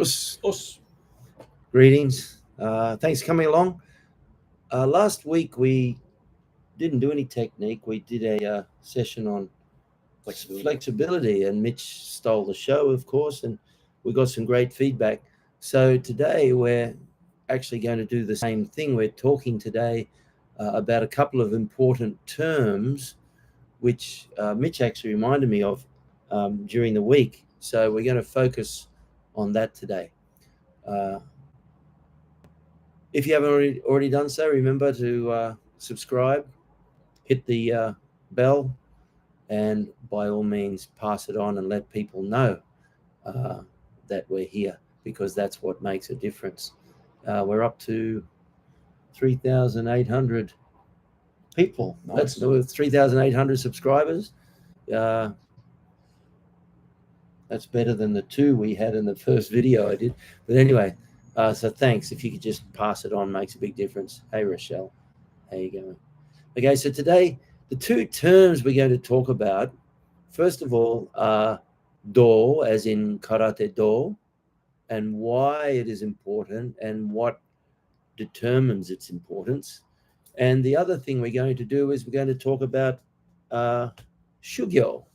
Us. Greetings. Thanks for coming along. Last week we didn't do any technique. We did a session on flexibility, and Mitch stole the show, of course, and we got some great feedback. So today we're actually going to do the same thing. We're talking today about a couple of important terms, which Mitch actually reminded me of during the week. So we're going to focus on that today. Uh, If you haven't already done so, remember to subscribe, hit the bell, and by all means pass it on and let people know uh, that we're here, because that's what makes a difference. We're up to 3,800 people. Nice. That's 3,800 subscribers. Uh, that's better than the two we had in the first video I did. But anyway, so thanks. If you could just pass it on, makes a big difference. Hey, Rochelle, how you going? Okay, so today, the two terms we're going to talk about, first of all, are do, as in karate do, and why it is important and what determines its importance. And the other thing we're going to do is we're going to talk about Shugyo.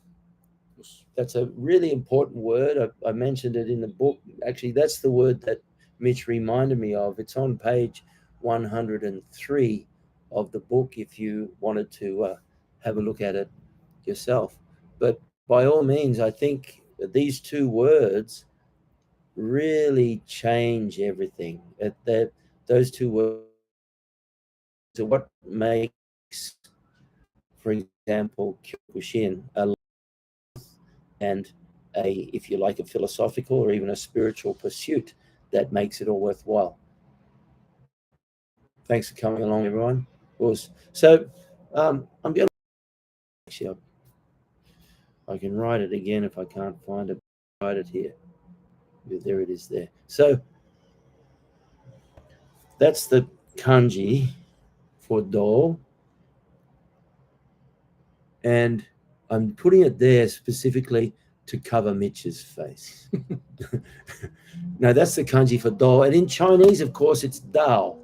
That's a really important word. I mentioned it in the book. Actually, that's the word that Mitch reminded me of. It's on page 103 of the book if you wanted to have a look at it yourself. But by all means, I think these two words really change everything. Those two words are what makes, for example, Kyokushin and if you like, a philosophical or even a spiritual pursuit that makes it all worthwhile. Thanks for coming along, everyone. So I'm going to actually, I can write it again if I can't find it. Write it here. There it is there. So that's the kanji for do. And I'm putting it there specifically to cover Mitch's face. No, that's the kanji for do. And in Chinese, of course, it's Dao.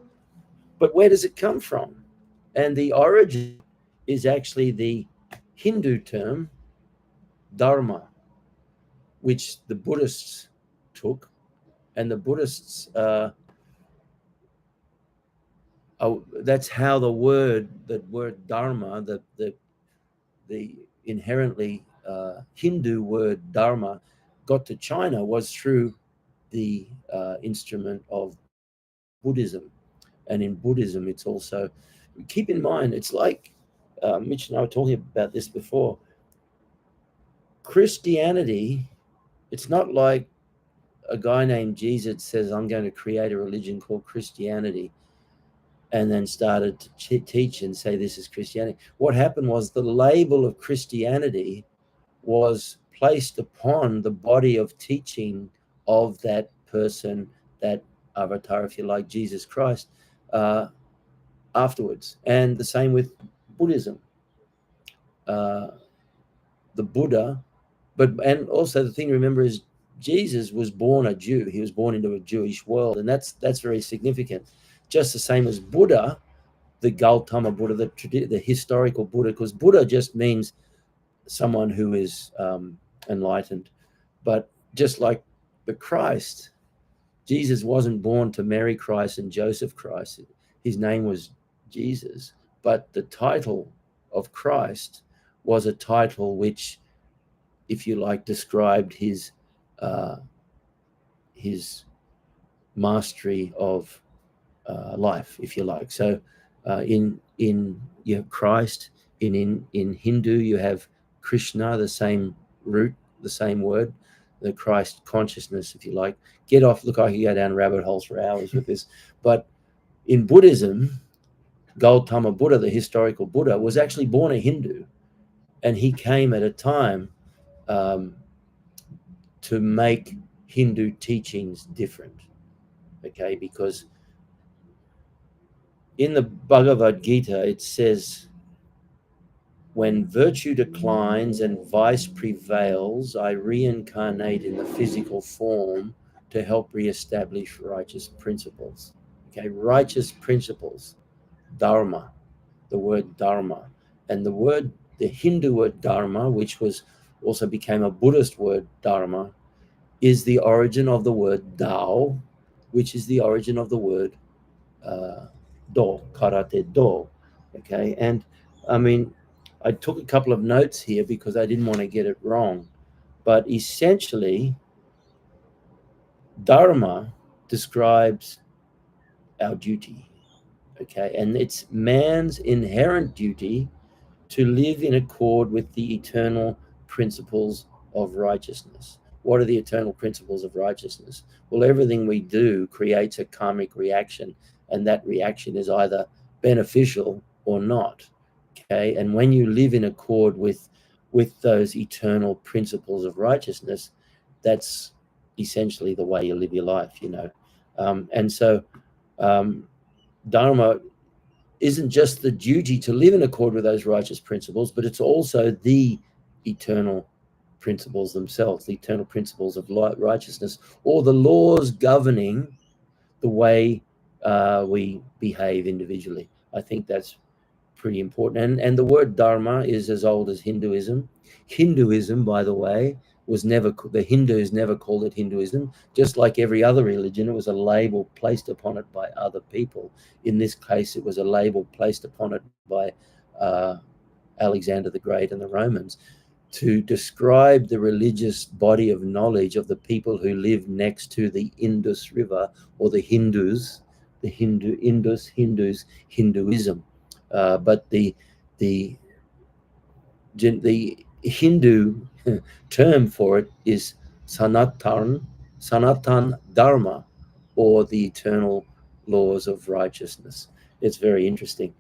But where does it come from? And the origin is actually the Hindu term dharma, which the Buddhists took. And the Buddhists, that's how the word dharma, the inherently Hindu word dharma, got to China, was through the instrument of Buddhism. And in Buddhism, it's also, keep in mind, it's like Mitch and I were talking about this before. Christianity, it's not like a guy named Jesus says, I'm going to create a religion called Christianity, and then started to teach and say this is Christianity. What happened was the label of Christianity was placed upon the body of teaching of that person, that avatar, if you like, Jesus Christ, afterwards. And the same with Buddhism. The Buddha, and also the thing to remember is Jesus was born a Jew. He was born into a Jewish world, and that's very significant. Just the same as Buddha, the Gautama Buddha, the historical Buddha, because Buddha just means someone who is enlightened. But just like the Christ, Jesus wasn't born to Mary Christ and Joseph Christ. His name was Jesus, but the title of Christ was a title which, if you like, described his mastery of life, if you like. So in you have Christ. In Hindu, you have Krishna, the same root, the same word, the Christ consciousness, if you like. Get off. Look, I could go down rabbit holes for hours with this. But in Buddhism, Gautama Buddha, the historical Buddha, was actually born a Hindu, and he came at a time um, to make Hindu teachings different. Okay, because in the Bhagavad Gita, it says, when virtue declines and vice prevails, I reincarnate in the physical form to help reestablish righteous principles. Okay, righteous principles, dharma, the word dharma. And the Hindu word dharma, which was also became a Buddhist word dharma, is the origin of the word Dao, which is the origin of the word Do, karate Do. Okay, and I mean, I took a couple of notes here because I didn't want to get it wrong, but essentially, Dharma describes our duty. Okay, and it's man's inherent duty to live in accord with the eternal principles of righteousness. What are the eternal principles of righteousness? Well, everything we do creates a karmic reaction, and that reaction is either beneficial or not. Okay, and when you live in accord with those eternal principles of righteousness, that's essentially the way you live your life, you know. And so Dharma isn't just the duty to live in accord with those righteous principles, but it's also the eternal principles themselves, the eternal principles of righteousness, or the laws governing the way we behave individually. I think that's pretty important. And the word dharma is as old as Hinduism. Hinduism, by the way, was never, the Hindus never called it Hinduism. Just like every other religion, it was a label placed upon it by other people. In this case, it was a label placed upon it by Alexander the Great and the Romans to describe the religious body of knowledge of the people who lived next to the Indus River, or the Hindus, the Hindus, Hinduism. But the Hindu term for it is Sanatan Dharma, or the eternal laws of righteousness. It's very interesting.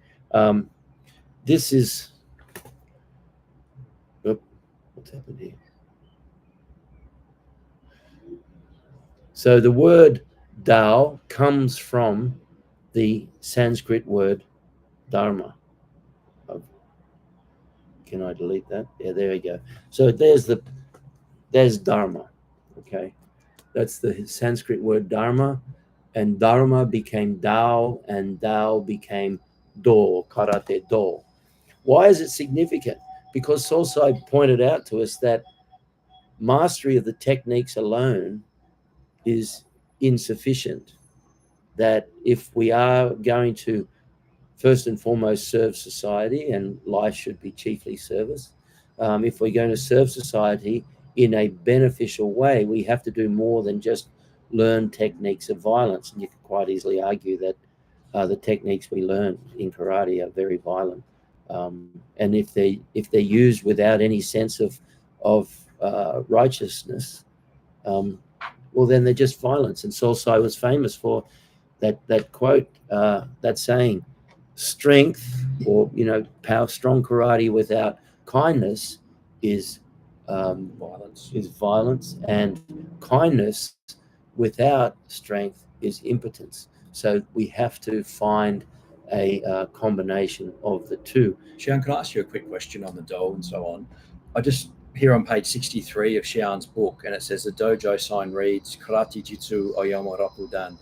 This is, what's happened here? So the word Tao comes from the Sanskrit word Dharma. Can I delete that? Yeah, there we go. So there's Dharma. Okay, that's the Sanskrit word Dharma, and Dharma became Dao, and Dao became Do, karate Do. Why is it significant? Because Sosai pointed out to us that mastery of the techniques alone is insufficient. That if we are going to first and foremost serve society, and life should be chiefly service, if we're going to serve society in a beneficial way, we have to do more than just learn techniques of violence. And you can quite easily argue that the techniques we learn in karate are very violent, and if they're used without any sense of righteousness, well, then they're just violence. And Sosai was famous for that quote, that saying, strength, or power, strong karate without kindness is violence, and kindness without strength is impotence. So we have to find a combination of the two. Xian, can I ask you a quick question on the Do and so on? I just, here on page 63 of Xian's book, and it says the dojo sign reads Karate Jitsu Oyama Rakudan.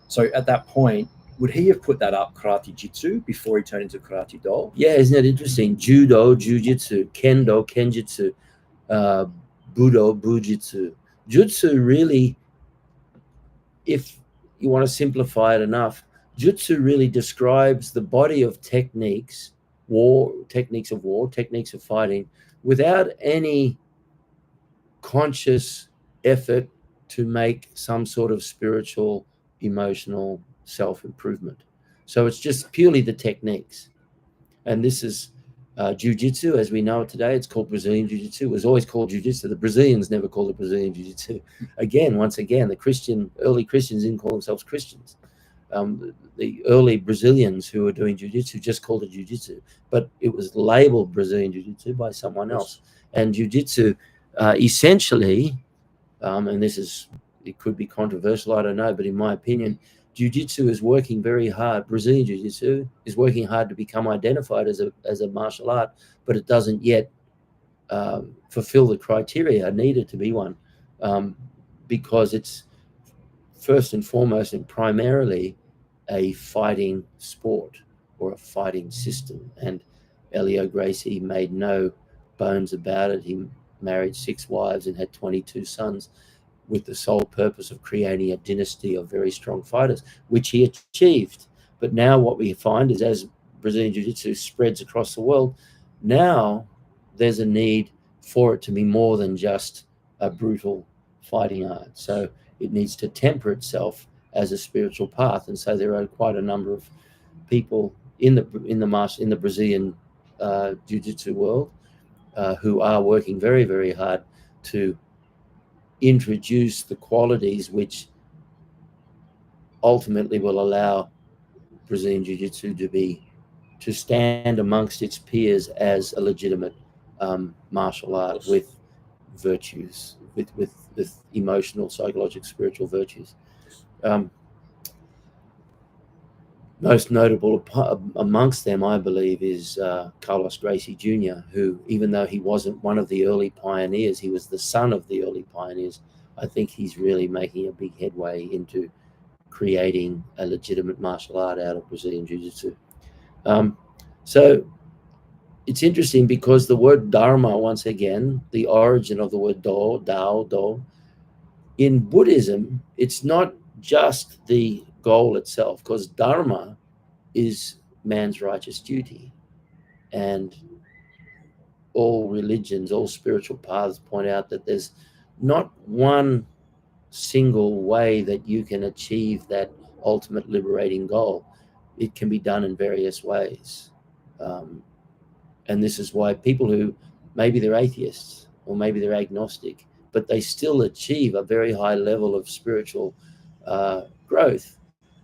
So at that point, would he have put that up, Karate Jitsu, before he turned into Karate Do? Yeah, isn't it interesting? Judo, Jujitsu, Kendo, Kenjutsu, Budo, Bujitsu. Jutsu really, if you want to simplify it enough, Jutsu really describes the body of techniques, techniques of fighting, without any conscious effort to make some sort of spiritual, emotional self-improvement. So it's just purely the techniques. And this is jiu-jitsu as we know it today. It's called Brazilian jiu-jitsu. It was always called jiu-jitsu. The Brazilians never called it Brazilian jiu-jitsu. Once again, the early Christians didn't call themselves Christians. The early Brazilians who were doing jiu-jitsu just called it jiu-jitsu, but it was labeled Brazilian jiu-jitsu by someone else. And jiu-jitsu essentially, and it could be controversial, I don't know, but in my opinion, jiu-jitsu is working very hard. Brazilian jiu-jitsu is working hard to become identified as a martial art, but it doesn't yet fulfill the criteria needed to be one, because it's first and foremost and primarily a fighting sport or a fighting system. And Elio Gracie made no bones about it. He married 6 wives and had 22 sons with the sole purpose of creating a dynasty of very strong fighters, which he achieved. But now what we find is, as Brazilian Jiu-Jitsu spreads across the world, now there's a need for it to be more than just a brutal fighting art. So it needs to temper itself as a spiritual path. And so there are quite a number of people in the Brazilian Jiu-Jitsu world who are working very, very hard to introduce the qualities which ultimately will allow Brazilian Jiu-Jitsu to stand amongst its peers as a legitimate martial art with virtues, with emotional, psychological, spiritual virtues. Most notable amongst them, I believe, is Carlos Gracie Jr., who, even though he wasn't one of the early pioneers, he was the son of the early pioneers. I think he's really making a big headway into creating a legitimate martial art out of Brazilian Jiu-Jitsu. So it's interesting because the word Dharma, once again, the origin of the word Do, in Buddhism, it's not just the goal itself, because Dharma is man's righteous duty. And all religions, all spiritual paths point out that there's not one single way that you can achieve that ultimate liberating goal. It can be done in various ways. And this is why people who maybe they're atheists or maybe they're agnostic, but they still achieve a very high level of spiritual growth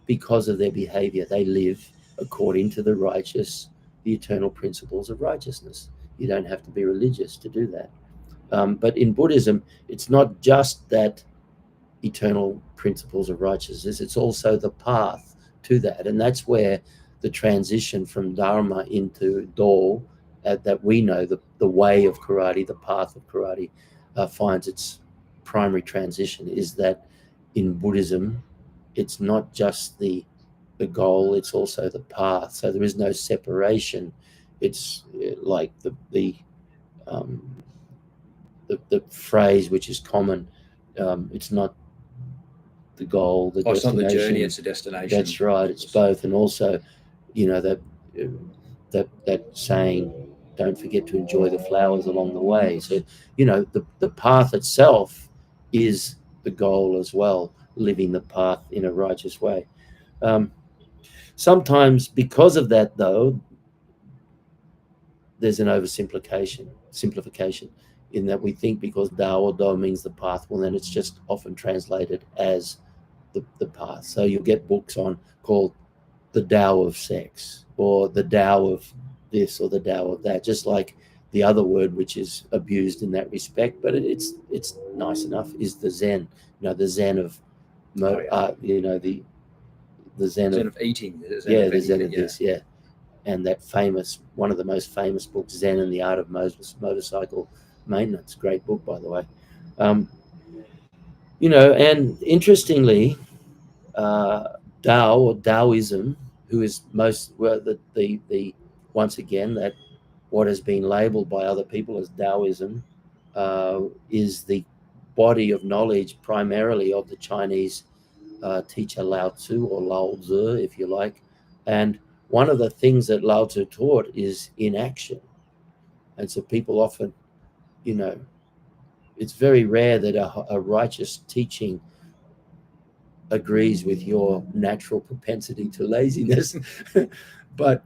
because of their behavior. They live according to the eternal principles of righteousness. You don't have to be religious to do that. But in Buddhism, it's not just that eternal principles of righteousness, it's also the path to that. And that's where the transition from Dharma into Do, that we know, the way of karate, the path of karate, finds its primary transition, is that in Buddhism, it's not just the goal, it's also the path. So there is no separation. It's like the phrase which is common. It's not the goal, the destination. It's not the journey, it's the destination. That's right. It's both. And also, that saying, don't forget to enjoy the flowers along the way. So, the path itself is the goal as well, living the path in a righteous way. Sometimes because of that, though, there's an simplification in that we think because Dao or Do means the path, well, then it's just often translated as the path. So you'll get books called the Tao of sex, or the Tao of this, or the Tao of that, just like the other word which is abused in that respect, but it's nice enough, is the Zen. The Zen of the Zen of eating. The Zen of this, yeah. And that one of the most famous books, Zen and the Art of Motorcycle Maintenance. Great book, by the way. And interestingly, Tao or Taoism, who is once again, that what has been labeled by other people as Taoism, is the body of knowledge primarily of the Chinese teacher Lao Tzu, or Lao Tzu, if you like. And one of the things that Lao Tzu taught is inaction. And so people often, it's very rare that a righteous teaching agrees with your natural propensity to laziness. But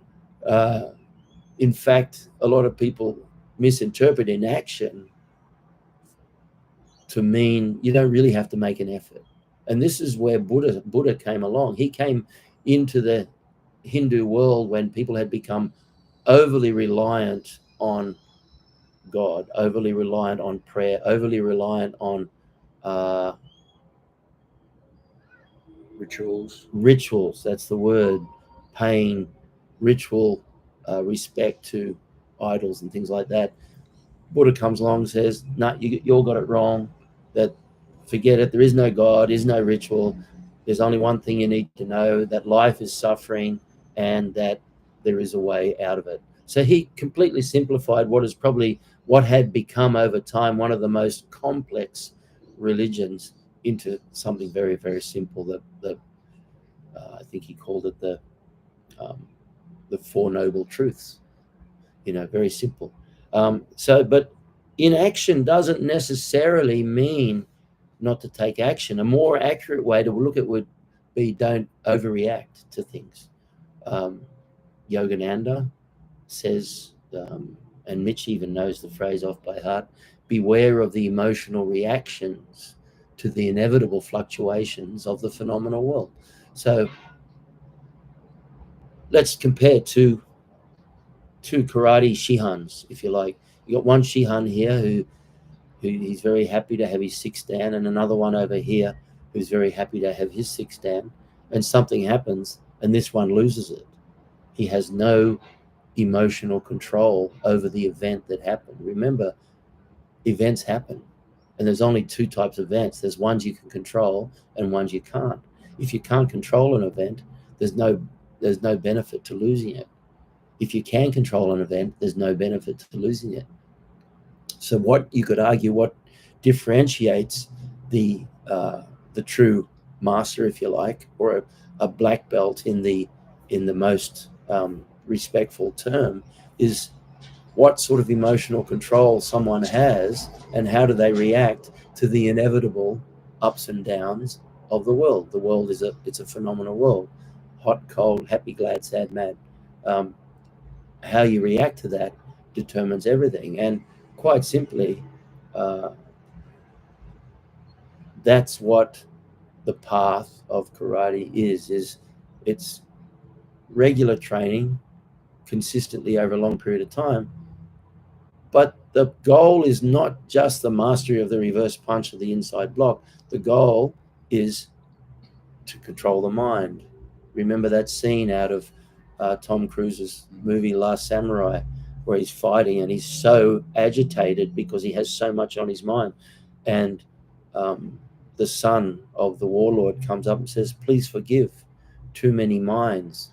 in fact, a lot of people misinterpret inaction to mean you don't really have to make an effort. And this is where Buddha came along. He came into the Hindu world when people had become overly reliant on God, overly reliant on prayer, overly reliant on rituals, that's the word, paying ritual respect to idols and things like that. Buddha comes along and says, no, you all got it wrong, that forget it, there is no God, is no ritual. There's only one thing you need to know, that life is suffering and that there is a way out of it. So he completely simplified what had become over time one of the most complex religions into something very, very simple. I think he called it the Four Noble Truths. Very simple. But inaction doesn't necessarily mean not to take action. A more accurate way to look at it would be, don't overreact to things. Yogananda says, and Mitch even knows the phrase off by heart, beware of the emotional reactions to the inevitable fluctuations of the phenomenal world. So let's compare two karate shihans, if you like. You got one shihan here who he's very happy to have his 6th dan, and another one over here who's very happy to have his 6th dan, and something happens and this one loses it. He has no emotional control over the event that happened. Remember, events happen, and there's only two types of events. There's ones you can control and ones you can't. If you can't control an event, there's no benefit to losing it. If you can control an event, there's no benefit to losing it. So what you could argue, what differentiates the true master, if you like, or a black belt in the most respectful term, is what sort of emotional control someone has and how do they react to the inevitable ups and downs of the world. The world it's a phenomenal world, hot, cold, happy, glad, sad, mad. How you react to that determines everything. And quite simply, that's what the path of karate is it's regular training consistently over a long period of time. But the goal is not just the mastery of the reverse punch or the inside block. The goal is to control the mind. Remember that scene out of Tom Cruise's movie Last Samurai, where he's fighting and he's so agitated because he has so much on his mind. And the son of the warlord comes up and says, please forgive, too many minds.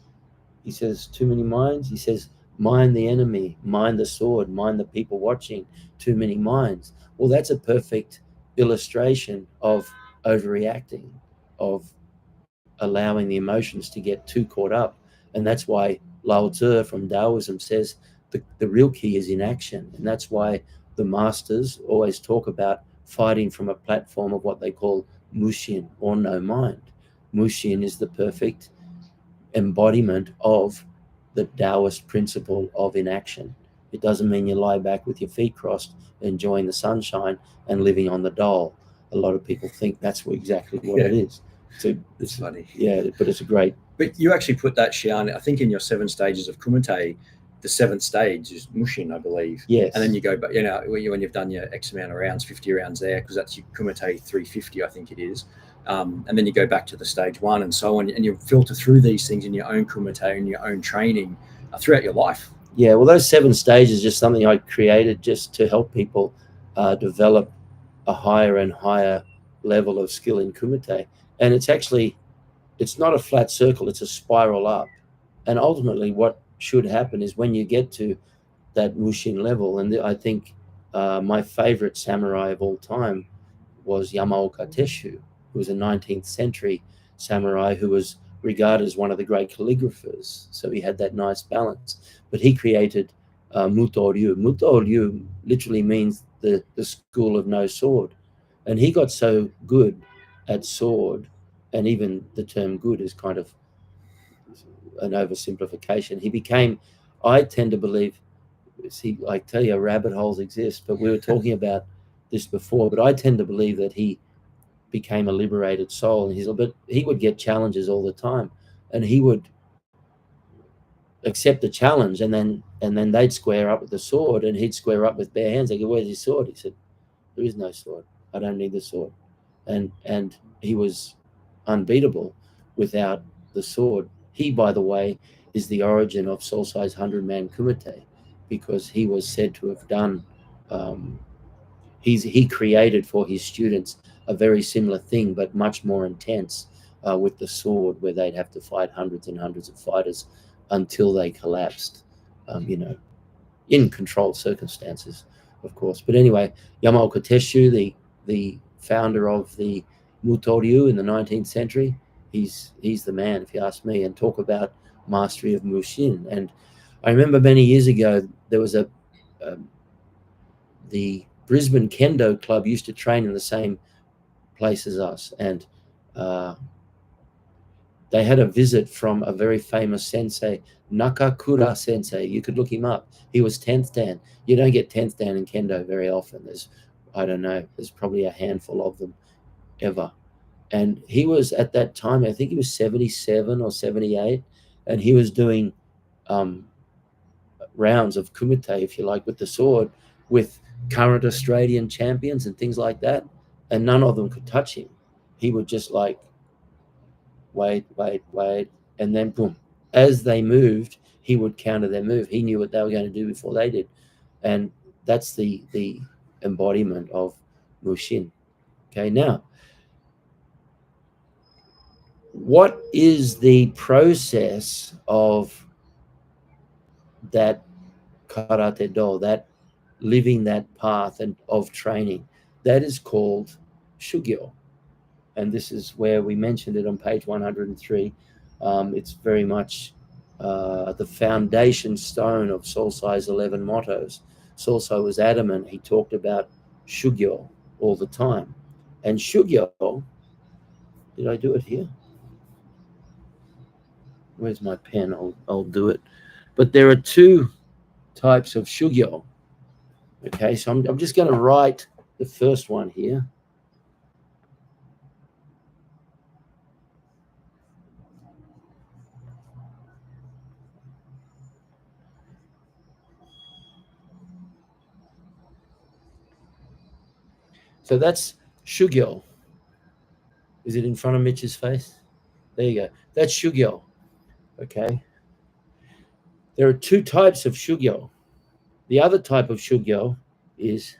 He says, too many minds? He says, mind the enemy, mind the sword, mind the people watching, too many minds. Well, that's a perfect illustration of overreacting, of allowing the emotions to get too caught up. And that's why Lao Tzu from Taoism says the real key is inaction. And that's why the masters always talk about fighting from a platform of what they call mushin, or no mind. Mushin is the perfect embodiment of the Taoist principle of inaction. It doesn't mean you lie back with your feet crossed, enjoying the sunshine and living on the dole. A lot of people think that's exactly what it is. So it's funny. Yeah, but it's a great. But you actually put that, Shian, I think in your 7 stages of Kumite, the 7th stage is mushin, I believe. Yes. And then you go, but when you've done your X amount of rounds, 50 rounds there, because that's your Kumite 350, I think it is. And then you go back to the stage 1 and so on, and you filter through these things in your own Kumite and your own training throughout your life. Yeah, well, those 7 stages is just something I created just to help people develop a higher and higher level of skill in Kumite. And it's not a flat circle, it's a spiral up. And ultimately what should happen is when you get to that mushin level, and I think my favorite samurai of all time was Yamaoka Teshu, who was a 19th century samurai who was regarded as one of the great calligraphers. So he had that nice balance. But he created Muto Ryu. Muto Ryu literally means the school of no sword. And he got so good at sword, and even the term good is kind of an oversimplification. He became, I tend to believe, see, I tell you, rabbit holes exist, but we were talking about this before, but I tend to believe that he became a liberated soul. But he would get challenges all the time, and he would accept the challenge, and then they'd square up with the sword, and he'd square up with bare hands. They go, where's your sword? He said, there is no sword. I don't need the sword. And he was unbeatable without the sword. He, by the way, is the origin of Soul Size 100-man Kumite, because he was said to have done, he created for his students a very similar thing, but much more intense, with the sword, where they'd have to fight hundreds and hundreds of fighters until they collapsed, in controlled circumstances, of course. But anyway, Yamaoka Teshu, the founder of the Mutoryu in the 19th century, he's the man, if you ask me. And talk about mastery of mushin. And I remember many years ago, there was the Brisbane Kendo Club used to train in the same place as us, and they had a visit from a very famous sensei, Nakakura sensei. You could look him up. He was 10th Dan. You don't get 10th Dan in Kendo very often. There's probably a handful of them ever. And he was, at that time, I think he was 77 or 78, and he was doing rounds of kumite, if you like, with the sword, with current Australian champions and things like that, and none of them could touch him. He would just like wait, and then boom. As they moved, he would counter their move. He knew what they were going to do before they did. And that's the embodiment of mushin. Okay, now, what is the process of that karate do, that living that path and of training? That is called Shugyo. And this is where we mentioned it on page 103. It's very much the foundation stone of Solsai's 11 mottos. Solsai was adamant. He talked about Shugyo all the time. And Shugyo, did I do it here? Where's my pen? I'll do it. But there are two types of Shugyo. Okay, so I'm just going to write the first one here. So that's Shugyo. Is it in front of Mitch's face? There you go. That's Shugyo. Okay. There are two types of Shugyo. The other type of Shugyo is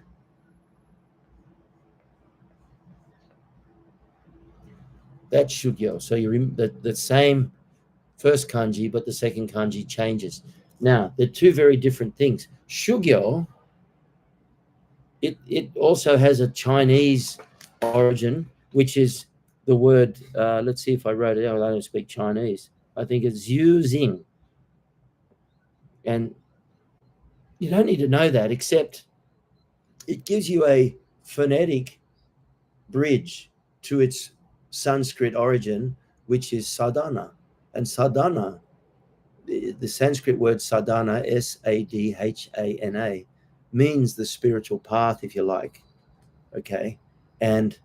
that Shugyo. So you're in the same first kanji, but the second kanji changes. Now, they're two very different things. Shugyo, it also has a Chinese origin, which is the word, let's see if I wrote it out. I don't speak Chinese. I think it's Zhu. And you don't need to know that, except it gives you a phonetic bridge to its Sanskrit origin, which is sadhana. And sadhana, the Sanskrit word sadhana, Sadhana, means the spiritual path, if you like. Okay. And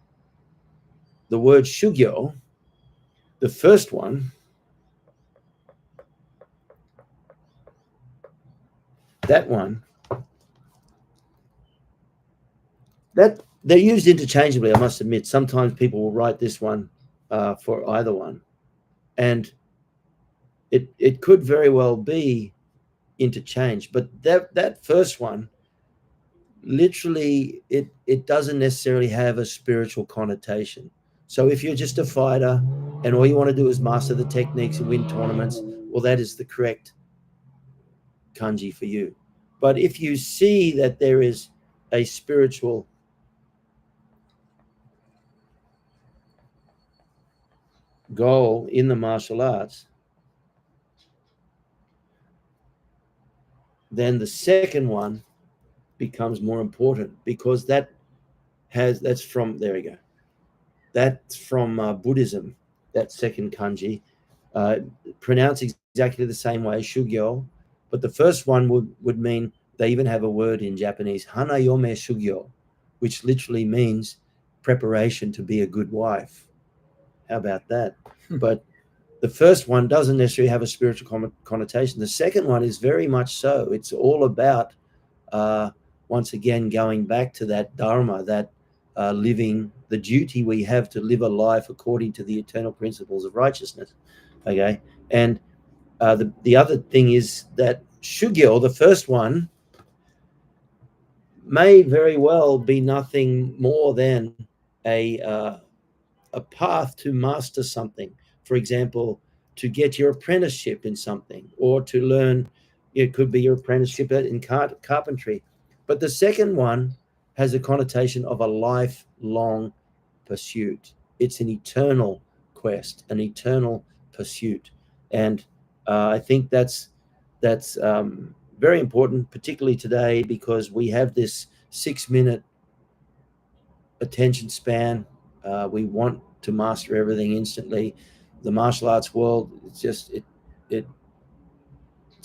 the word Shugyo, the first one, that one, that they're used interchangeably, I must admit. Sometimes people will write this one for either one. And it could very well be interchanged. But that first one, literally, it doesn't necessarily have a spiritual connotation. So if you're just a fighter and all you want to do is master the techniques and win tournaments, well, that is the correct kanji for you. But if you see that there is a spiritual goal in the martial arts, then the second one becomes more important, because that's from, there we go, that's from Buddhism, that second kanji, pronounced exactly the same way, Shugyo, but the first one would mean, they even have a word in Japanese, Hanayome Shugyo, which literally means preparation to be a good wife. How about that? But the first one doesn't necessarily have a spiritual connotation. The second one is very much so. It's all about, once again, going back to that dharma, that living, the duty we have to live a life according to the eternal principles of righteousness. Okay. And the other thing is that Shugyo, the first one, may very well be nothing more than a a path to master something. For example, to get your apprenticeship in something, or to learn, it could be your apprenticeship in carpentry. But the second one has a connotation of a lifelong pursuit. It's an eternal quest, an eternal pursuit. And I think that's very important, particularly today, because we have this 6-minute attention span. We want to master everything instantly. The martial arts world, it's just it's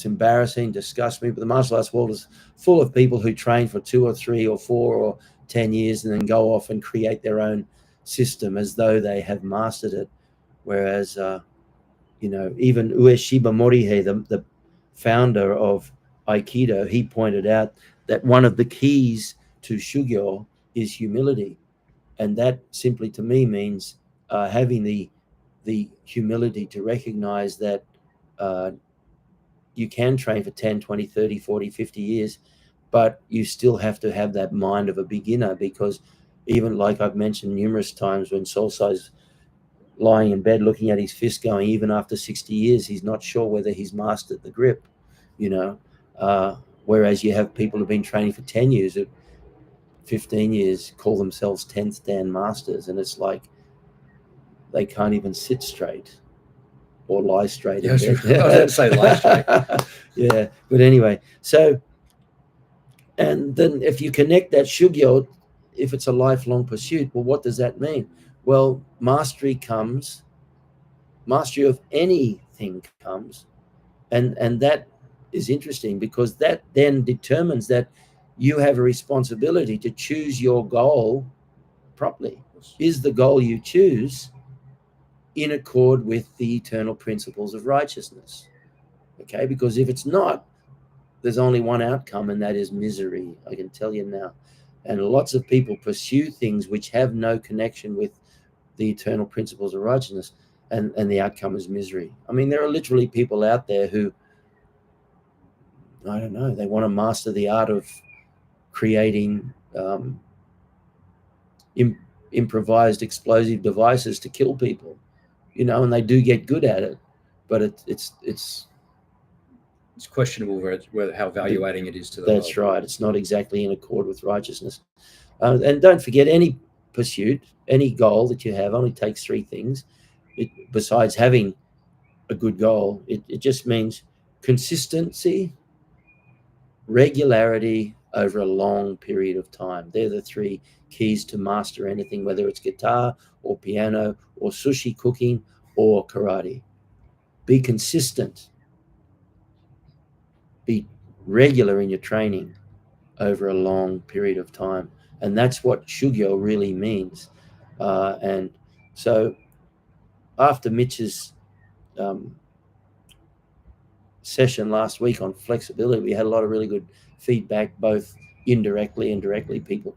embarrassing, disgusts me. But the martial arts world is full of people who train for 2 or 3 or 4 or 10 years and then go off and create their own system as though they have mastered it. Whereas, even Ueshiba Morihei, the founder of Aikido, he pointed out that one of the keys to Shugyo is humility. And that simply to me means having the humility to recognize that you can train for 10, 20, 30, 40, 50 years, but you still have to have that mind of a beginner, because even like I've mentioned numerous times, when Solsai's lying in bed looking at his fist going, even after 60 years, he's not sure whether he's mastered the grip, whereas you have people who've been training for 10 years, 15 years, call themselves 10th Dan masters, and it's like they can't even sit straight or lie straight. Yeah, I was going to say lie straight. Yeah, but anyway, so, and then if you connect that Shugyo, if it's a lifelong pursuit, well, what does that mean? Well, mastery of anything comes, and that is interesting, because that then determines that you have a responsibility to choose your goal properly. Is the goal you choose in accord with the eternal principles of righteousness? Okay, because if it's not, there's only one outcome, and that is misery. I can tell you now. And lots of people pursue things which have no connection with the eternal principles of righteousness, and the outcome is misery. I mean, there are literally people out there who, I don't know, they want to master the art of creating improvised explosive devices to kill people, and they do get good at it, but it's questionable whether how evaluating it is to the that's world. right. It's not exactly in accord with righteousness. And don't forget, any pursuit, any goal that you have only takes 3 things. Besides having a good goal, it just means consistency, regularity over a long period of time. They're the 3 keys to master anything, whether it's guitar or piano or sushi cooking or karate. Be consistent. Be regular in your training over a long period of time. And that's what Shugyo really means. And so after Mitch's session last week on flexibility, we had a lot of really good feedback, both indirectly and directly, people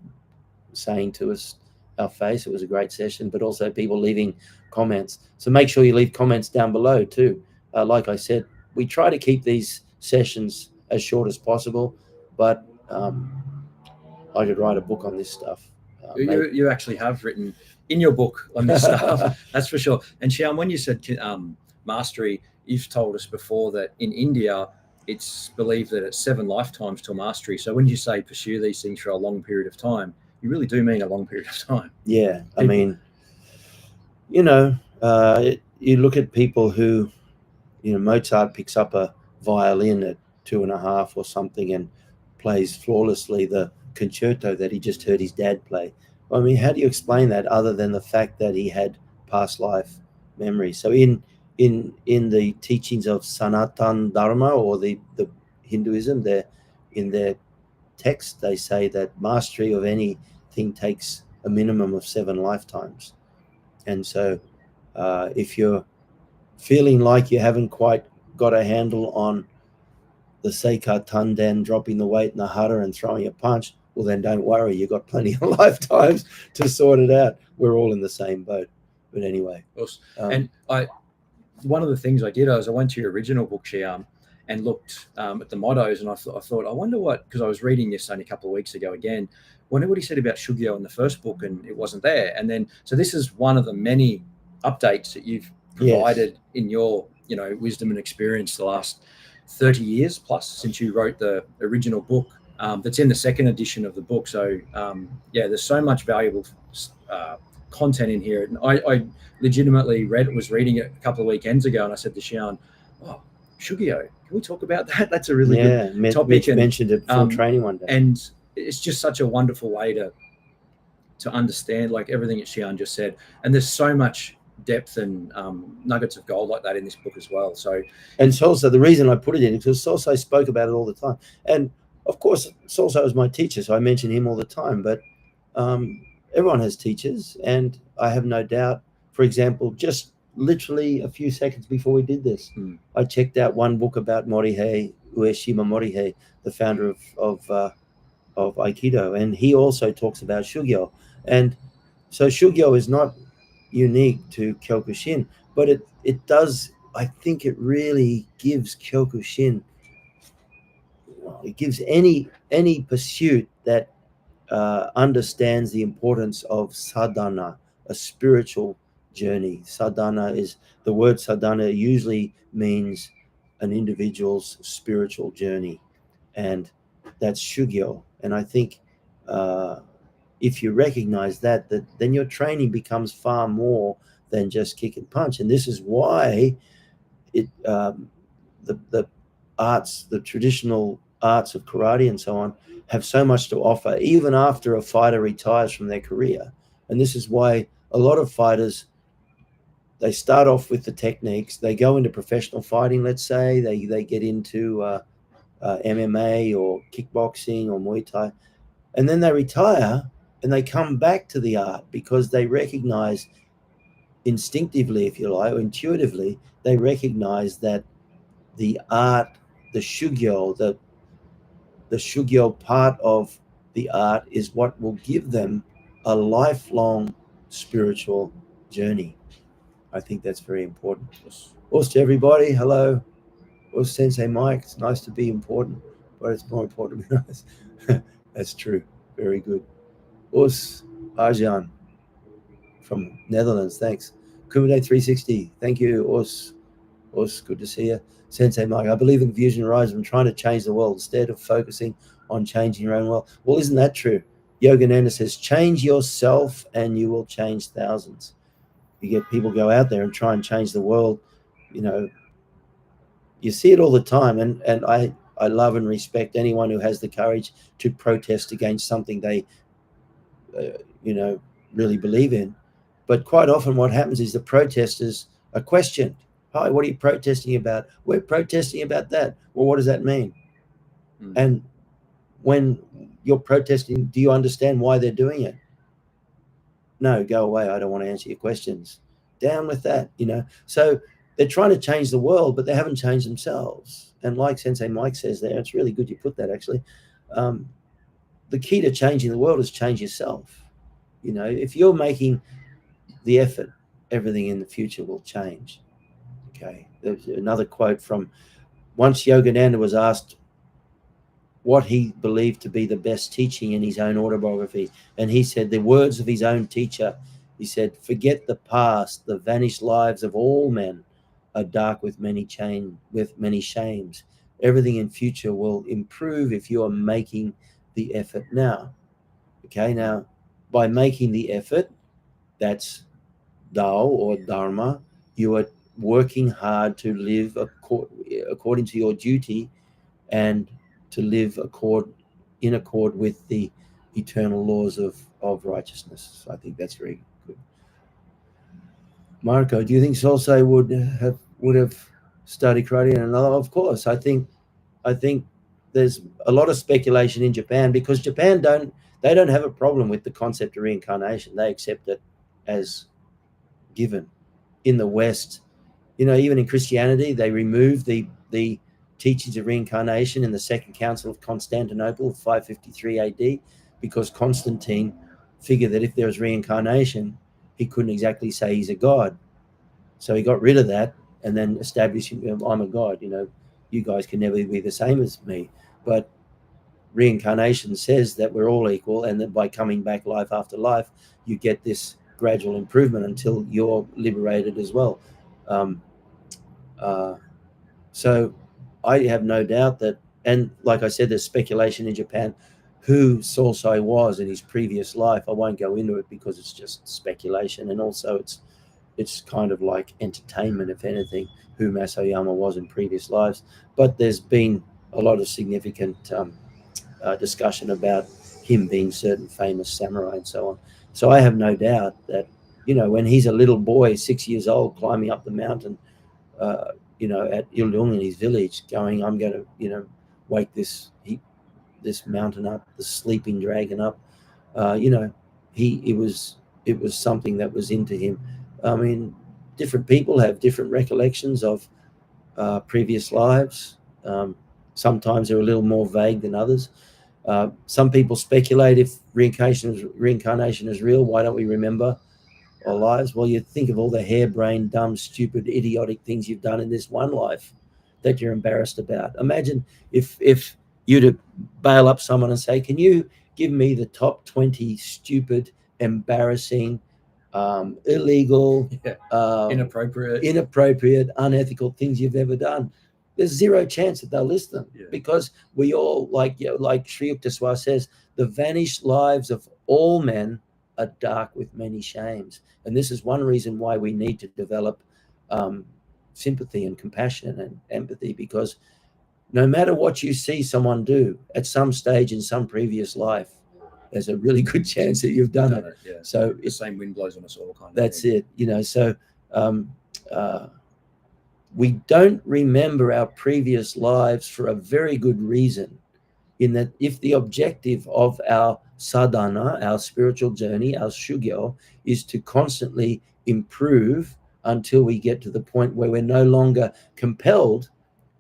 saying to us our face it was a great session, but also people leaving comments. So make sure you leave comments down below too. Like I said, we try to keep these sessions as short as possible, but I could write a book on this stuff. You actually have written in your book on this stuff, that's for sure. And Xian, when you said mastery, you've told us before that in India, it's believed that it's 7 lifetimes till mastery. So when you say pursue these things for a long period of time, you really do mean a long period of time. Yeah, I mean, you look at people who, Mozart picks up a violin at 2.5 or something and plays flawlessly the concerto that he just heard his dad play. I mean, how do you explain that other than the fact that he had past life memory? So in the teachings of Sanatan Dharma, or the Hinduism, in their text, they say that mastery of anything takes a minimum of 7 lifetimes. And so if you're feeling like you haven't quite got a handle on the Seika Tanden, dropping the weight in the hara and throwing a punch, well, then don't worry. You've got plenty of lifetimes to sort it out. We're all in the same boat. But anyway. And one of the things I did is I went to your original book, Xian, and looked at the mottos, and I thought, I wonder what, because I was reading this only a couple of weeks ago again, well, I know what he said about Shugyo in the first book, and it wasn't there. And then, so this is one of the many updates that you've provided in your, wisdom and experience the last 30 years plus since you wrote the original book. That's in the second edition of the book. So there's so much valuable content in here. And I legitimately was reading it a couple of weekends ago, and I said to Xian, "Oh, Shugyo, can we talk about that? That's a really good topic." Mitch mentioned it before training one day. And it's just such a wonderful way to understand like everything that Xian just said. And there's so much depth and nuggets of gold like that in this book as well. So, and Solso, the reason I put it in is because Solso spoke about it all the time. And of course, Solso was my teacher, so I mention him all the time. But everyone has teachers, and I have no doubt. For example, just literally a few seconds before we did this, I checked out one book about Morihei Ueshima Morihei, the founder of Aikido, and he also talks about Shugyo. And so Shugyo is not unique to Kyokushin, but it does, I think it really gives Kyokushin, it gives any pursuit that understands the importance of sadhana, a spiritual journey. Sadhana is, the word sadhana usually means an individual's spiritual journey, and that's Shugyo. And I think if you recognize that then your training becomes far more than just kick and punch. And this is why the arts, the traditional arts of karate and so on, have so much to offer, even after a fighter retires from their career. And this is why a lot of fighters, they start off with the techniques, they go into professional fighting, let's say, they get into MMA or kickboxing or Muay Thai, and then they retire and they come back to the art because they recognize instinctively, if you like, or intuitively, they recognize that the art, the Shugyo, the Shugyo part of the art is what will give them a lifelong spiritual journey. I think that's very important. Also, to everybody, hello. Also, Sensei Mike, it's nice to be important, but it's more important to be nice. That's true. Very good. Us Arjan from Netherlands, thanks. Kumite 360, thank you. Us, good to see you. Sensei Mike, I believe in confusion arises from trying to change the world instead of focusing on changing your own world. Well, isn't that true? Yogananda says, change yourself and you will change thousands. You get people go out there and try and change the world. You see it all the time. And I love and respect anyone who has the courage to protest against something they, really believe in. But quite often what happens is the protesters are questioned. Hi, what are you protesting about? We're protesting about that. Well, what does that mean? And when you're protesting, do you understand why they're doing it? No, go away. I don't want to answer your questions. Down with that, So they're trying to change the world, but they haven't changed themselves. And like Sensei Mike says there, it's really good you put that actually. The key to changing the world is change yourself. If you're making the effort, everything in the future will change. Okay. There's another quote from once Yogananda was asked what he believed to be the best teaching in his own autobiography. And he said the words of his own teacher, he said, forget the past, the vanished lives of all men are dark with many shames. Everything in future will improve if you are making the effort now. Okay, now by making the effort, that's Dao or Dharma, you are working hard to live according to your duty and to live in accord with the eternal laws of righteousness. So I think that's very good. Marco, do you think Sensei would have studied karate in another? Of course. I think there's a lot of speculation in Japan because Japan don't have a problem with the concept of reincarnation. They accept it as given. In the West, even in Christianity, they removed the teachings of reincarnation in the Second Council of Constantinople, 553 AD, because Constantine figured that if there was reincarnation, he couldn't exactly say he's a god. So he got rid of that and then established, I'm a god. You guys can never be the same as me. But reincarnation says that we're all equal, and that by coming back life after life, you get this gradual improvement until you're liberated as well. So I have no doubt that, and like I said, there's speculation in Japan who Solsai was in his previous life. I won't go into it because it's just speculation, and also it's kind of like entertainment, if anything, who Masoyama was in previous lives. But there's been a lot of significant discussion about him being certain famous samurai and so on. So I have no doubt that, when he's a little boy, 6 years old, climbing up the mountain, at Ilung in his village, going, I'm going to, wake this mountain up, the sleeping dragon up. It was something that was into him. I mean, different people have different recollections of previous lives. Sometimes they're a little more vague than others. Some people speculate, if reincarnation is real, why don't we remember our lives? Well, you think of all the harebrained, dumb, stupid, idiotic things you've done in this one life that you're embarrassed about. Imagine if you to bail up someone and say, can you give me the top 20 stupid, embarrassing, illegal, inappropriate, unethical things you've ever done? There's zero chance that they'll list them, because we all, like Sri Yukteswar says, the vanished lives of all men are dark with many shames. And this is one reason why we need to develop sympathy and compassion and empathy, because no matter what you see someone do at some stage in some previous life, there's a really good chance that you've done it. Yeah. So the same wind blows on us all, kind of. That's thing. It. So we don't remember our previous lives for a very good reason, in that if the objective of our sadhana, our spiritual journey, our shugyo, is to constantly improve until we get to the point where we're no longer compelled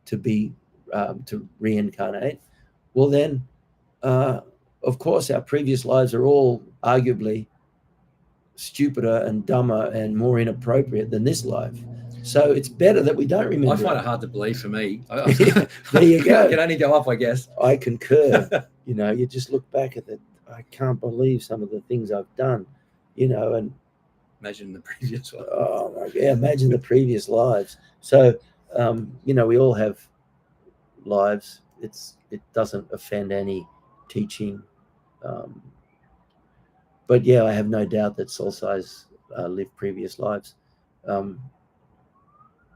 to be to reincarnate, well then, of course, our previous lives are all arguably stupider and dumber and more inappropriate than this life. So it's better that we don't remember. I find it hard to believe for me. There you go. It can only go up, I guess. I concur. You just look back at it. I can't believe some of the things I've done, and imagine the previous one. Oh my God, imagine the previous lives. So, we all have lives. It doesn't offend any teaching. But yeah, I have no doubt that Solsai's lived previous lives.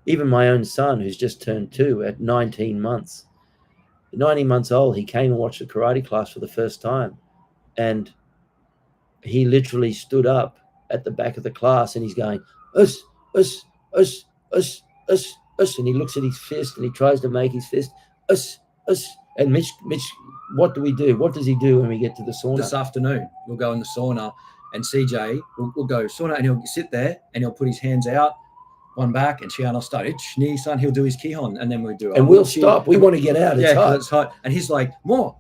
Even my own son, who's just turned 2 at 19 months, 19 months old, he came and watched the karate class for the first time. And he literally stood up at the back of the class and he's going, us, us, us, us, us, us. And he looks at his fist and he tries to make his fist, us, us. And Mitch, what do we do? What does he do when we get to the sauna? This afternoon, we'll go in the sauna, and CJ will go sauna, and he'll sit there and he'll put his hands out, one back, and Shian will start. Son, he'll do his kihon, and then we do it. And we'll stop. We want to get out. It's hot. And he's like, more.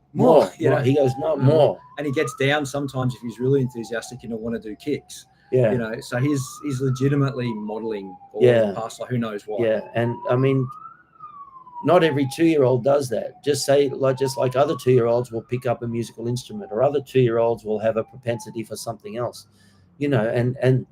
He goes, not more. And he gets down sometimes if he's really enthusiastic and he'll want to do kicks. Yeah. So he's legitimately modeling all the past, like who knows what. Yeah. And I mean, not every 2-year-old does that. Just like other 2-year-olds will pick up a musical instrument, or other 2-year-olds will have a propensity for something else, and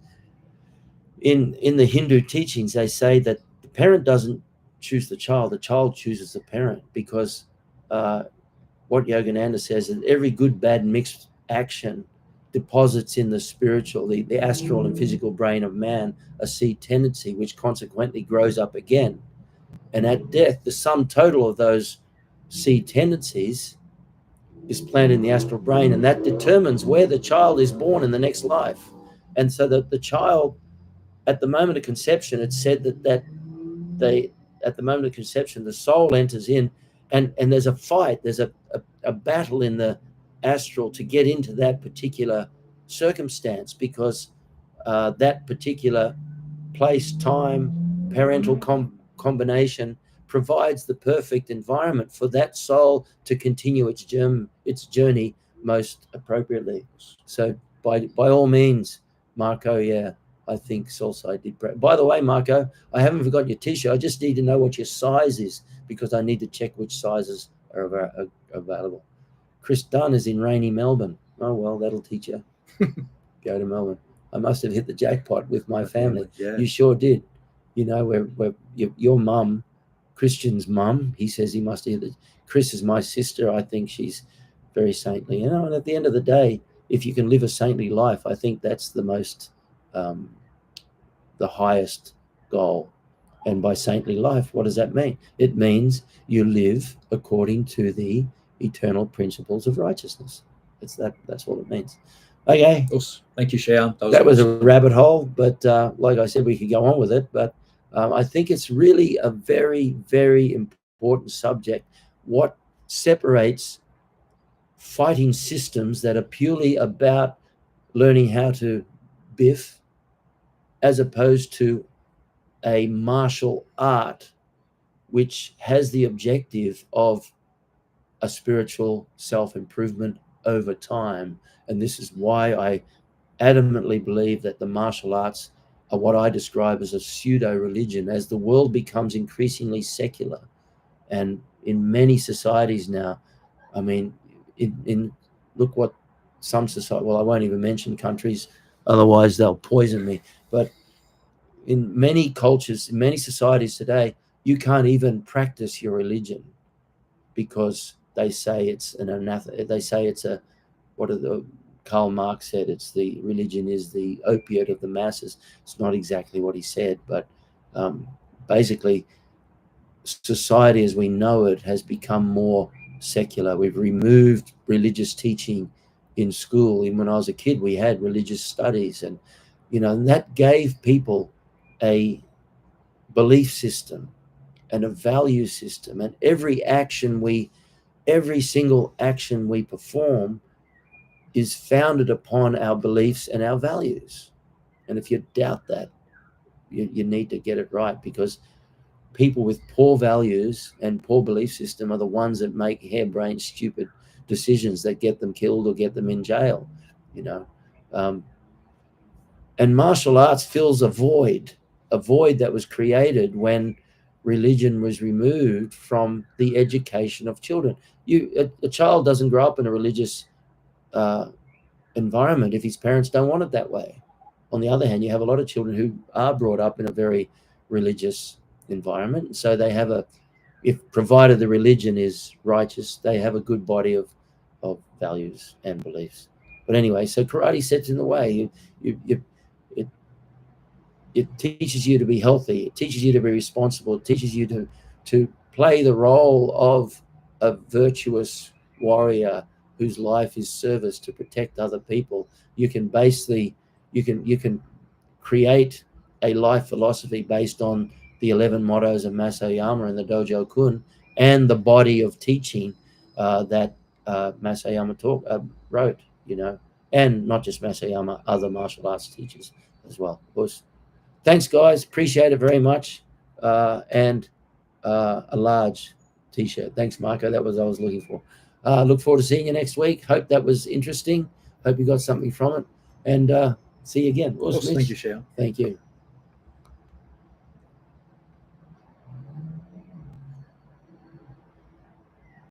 in the Hindu teachings, they say that the parent doesn't choose the child chooses the parent, because what Yogananda says is that every good, bad, mixed action deposits in the spiritual, the astral and physical brain of man, a seed tendency, which consequently grows up again. And at death, the sum total of those seed tendencies is planted in the astral brain, and that determines where the child is born in the next life. And so that the child, at the moment of conception, it's said that at the moment of conception, the soul enters in, and there's a fight, there's a battle in the astral to get into that particular circumstance, because that particular place, time, parental combination provides the perfect environment for that soul to continue its journey most appropriately. So by all means, Marco, I think Solsai did. By the way, Marco, I haven't forgotten your t-shirt. I just need to know what your size is, because I need to check which sizes are available. Chris Dunn is in rainy Melbourne. Oh, well, that'll teach you. Go to Melbourne. I must have hit the jackpot with my family. Yeah. You sure did. You know, where your mum, Christian's mum, he says he must have hit the. Chris is my sister. I think she's very saintly. You know, and at the end of the day, if you can live a saintly life, I think that's the most, the highest goal. And by saintly life, what does that mean? It means you live according to the eternal principles of righteousness. That's what it means. Okay. Awesome. Thank you, Xiao. That was a rabbit hole, but like I said, we could go on with it. But I think it's really a very, very important subject. What separates fighting systems that are purely about learning how to biff, as opposed to a martial art which has the objective of a spiritual self-improvement over time. And this is why I adamantly believe that the martial arts are what I describe as a pseudo-religion. As the world becomes increasingly secular, and in many societies now, I mean, in look what some society, well, I won't even mention countries, otherwise they'll poison me, but in many cultures, in many societies today, you can't even practice your religion because they say it's an anathema. They say it's a, what are the, Karl Marx said, it's the religion is the opiate of the masses. It's not exactly what he said, but basically society as we know it has become more secular. We've removed religious teaching in school. Even when I was a kid, we had religious studies, and and that gave people a belief system and a value system, and every single action we perform is founded upon our beliefs and our values. And if you doubt that, you need to get it right, because people with poor values and poor belief system are the ones that make harebrained, stupid decisions that get them killed or get them in jail. And martial arts fills a void that was created when religion was removed from the education of children. A child doesn't grow up in a religious environment if his parents don't want it that way. On the other hand, you have a lot of children who are brought up in a very religious environment, so they have if provided the religion is righteous, they have a good body of values and beliefs. But anyway, so karate sets in the way. It teaches you to be healthy. It teaches you to be responsible. It teaches you to play the role of a virtuous warrior whose life is service to protect other people. You can create a life philosophy based on the 11 mottos of Masayama and the Dojo Kun, and the body of teaching that Masayama wrote, and not just Masayama, other martial arts teachers as well. Of course. Thanks, guys. Appreciate it very much. And a large T-shirt. Thanks, Marco. That was what I was looking for. Look forward to seeing you next week. Hope that was interesting. Hope you got something from it. And see you again. Awesome. Thank you, Xiao. Thank you.